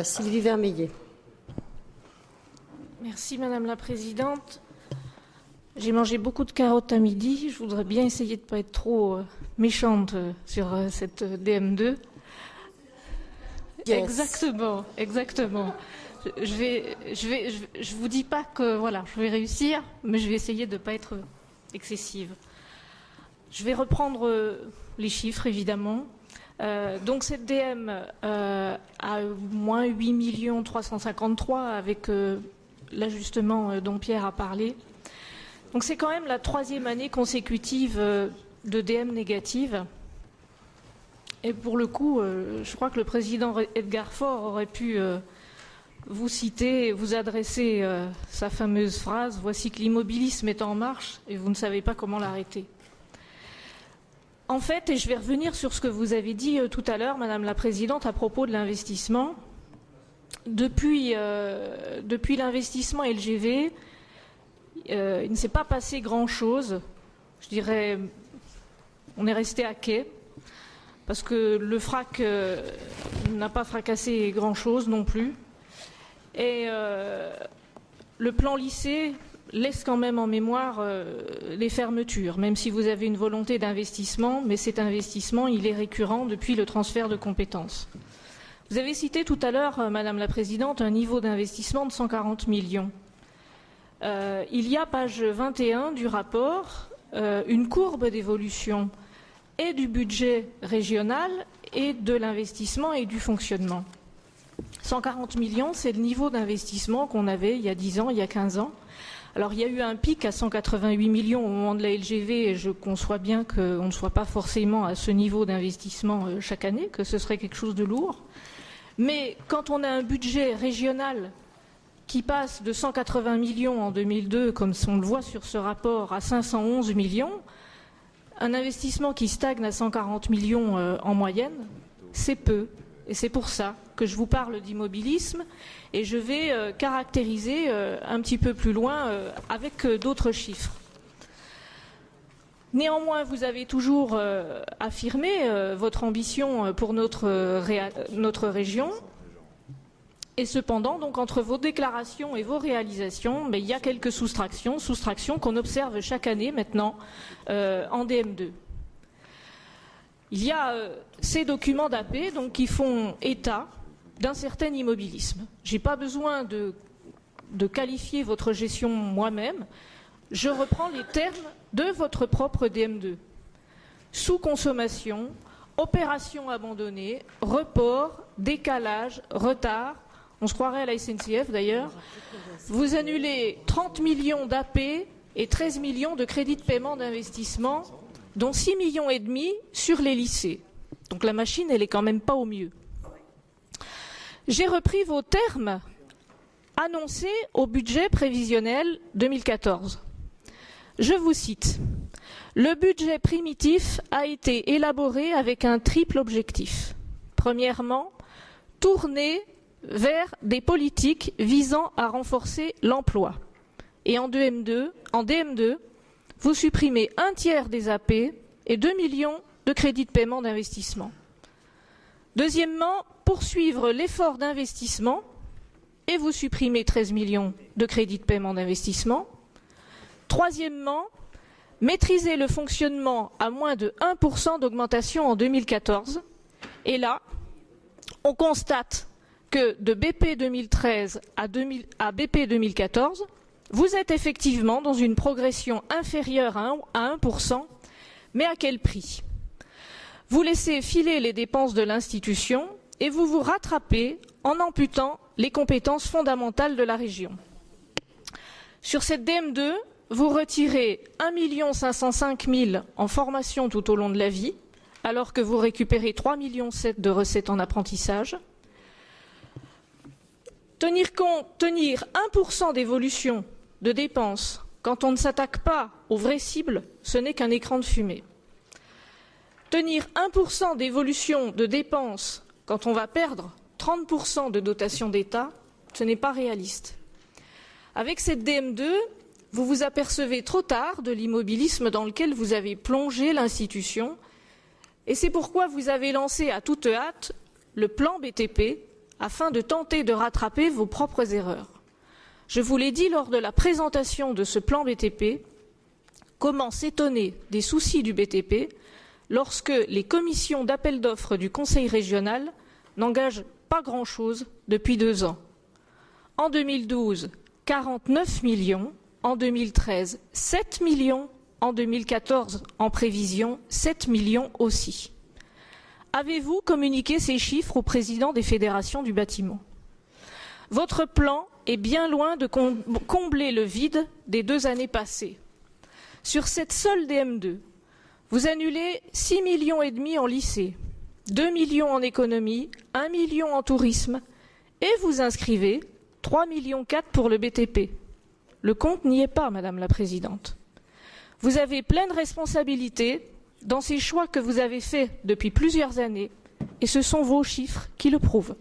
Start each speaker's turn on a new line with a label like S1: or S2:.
S1: Sylvie Vermeillet.
S2: Merci Madame la Présidente. J'ai mangé beaucoup de carottes à midi. Je voudrais bien essayer de ne pas être trop méchante sur cette DM2. Yes. Exactement. Je vous dis pas que voilà, je vais réussir, mais je vais essayer de ne pas être excessive. Je vais reprendre les chiffres évidemment. Donc cette DM a moins 8 353 avec l'ajustement dont Pierre a parlé. Donc c'est quand même la 3e année consécutive de DM négative. Et pour le coup, je crois que le président Edgar Faure aurait pu vous citer, vous adresser sa fameuse phrase « Voici que l'immobilisme est en marche et vous ne savez pas comment l'arrêter ». En fait, et je vais revenir sur ce que vous avez dit tout à l'heure, Madame la Présidente, à propos de l'investissement. Depuis l'investissement LGV, il ne s'est pas passé grand-chose. Je dirais, on est resté à quai, parce que le FRAC n'a pas fracassé grand-chose non plus. Et le plan lycée laisse quand même en mémoire les fermetures, même si vous avez une volonté d'investissement, mais cet investissement, il est récurrent depuis le transfert de compétences. Vous avez cité tout à l'heure, Madame la Présidente, un niveau d'investissement de 140 millions. Il y a, page 21 du rapport, une courbe d'évolution et du budget régional et de l'investissement et du fonctionnement. 140 millions, c'est le niveau d'investissement qu'on avait il y a 10 ans, il y a 15 ans. Alors il y a eu un pic à 188 millions au moment de la LGV et je conçois bien qu'on ne soit pas forcément à ce niveau d'investissement chaque année, que ce serait quelque chose de lourd. Mais quand on a un budget régional qui passe de 180 millions en 2002, comme on le voit sur ce rapport, à 511 millions, un investissement qui stagne à 140 millions en moyenne, c'est peu. Et c'est pour ça que je vous parle d'immobilisme et je vais caractériser un petit peu plus loin avec d'autres chiffres. Néanmoins, vous avez toujours affirmé votre ambition pour notre région. Et cependant, donc, entre vos déclarations et vos réalisations, il y a quelques soustractions qu'on observe chaque année maintenant en DM2. Il y a ces documents d'AP donc, qui font état d'un certain immobilisme. Je n'ai pas besoin de qualifier votre gestion moi-même. Je reprends les termes de votre propre DM2. Sous-consommation, opération abandonnée, report, décalage, retard. On se croirait à la SNCF d'ailleurs. Vous annulez 30 millions d'AP et 13 millions de crédits de paiement d'investissement, dont 6,5 millions sur les lycées. Donc la machine, elle est quand même pas au mieux. J'ai repris vos termes annoncés au budget prévisionnel 2014. Je vous cite. Le budget primitif a été élaboré avec un triple objectif. Premièrement, tourner vers des politiques visant à renforcer l'emploi. Et en DM2, vous supprimez 1/3 des AP et 2 millions de crédits de paiement d'investissement. Deuxièmement, poursuivre l'effort d'investissement et vous supprimez 13 millions de crédits de paiement d'investissement. Troisièmement, maîtriser le fonctionnement à moins de 1% d'augmentation en 2014. Et là, on constate que de BP 2013 à BP 2014, vous êtes effectivement dans une progression inférieure à 1%, mais à quel prix? Vous laissez filer les dépenses de l'institution et vous vous rattrapez en amputant les compétences fondamentales de la région. Sur cette DM2, vous retirez 1 505 000 en formation tout au long de la vie, alors que vous récupérez 3,7 millions de recettes en apprentissage. Tenir 1% d'évolution de dépenses quand on ne s'attaque pas aux vraies cibles, ce n'est qu'un écran de fumée. Tenir 1% d'évolution de dépenses quand on va perdre 30% de dotation d'État, ce n'est pas réaliste. Avec cette DM2, vous vous apercevez trop tard de l'immobilisme dans lequel vous avez plongé l'institution et c'est pourquoi vous avez lancé à toute hâte le plan BTP afin de tenter de rattraper vos propres erreurs. Je vous l'ai dit lors de la présentation de ce plan BTP, comment s'étonner des soucis du BTP lorsque les commissions d'appel d'offres du Conseil régional n'engagent pas grand-chose depuis 2 ans. En 2012, 49 millions, en 2013, 7 millions, en 2014, en prévision, 7 millions aussi. Avez-vous communiqué ces chiffres au président des fédérations du bâtiment? Votre plan est bien loin de combler le vide des 2 années passées. Sur cette seule DM2, vous annulez 6,5 millions en lycée, 2 millions en économie, 1 million en tourisme et vous inscrivez 3,4 millions pour le BTP. Le compte n'y est pas, Madame la Présidente. Vous avez pleine responsabilité dans ces choix que vous avez faits depuis plusieurs années et ce sont vos chiffres qui le prouvent.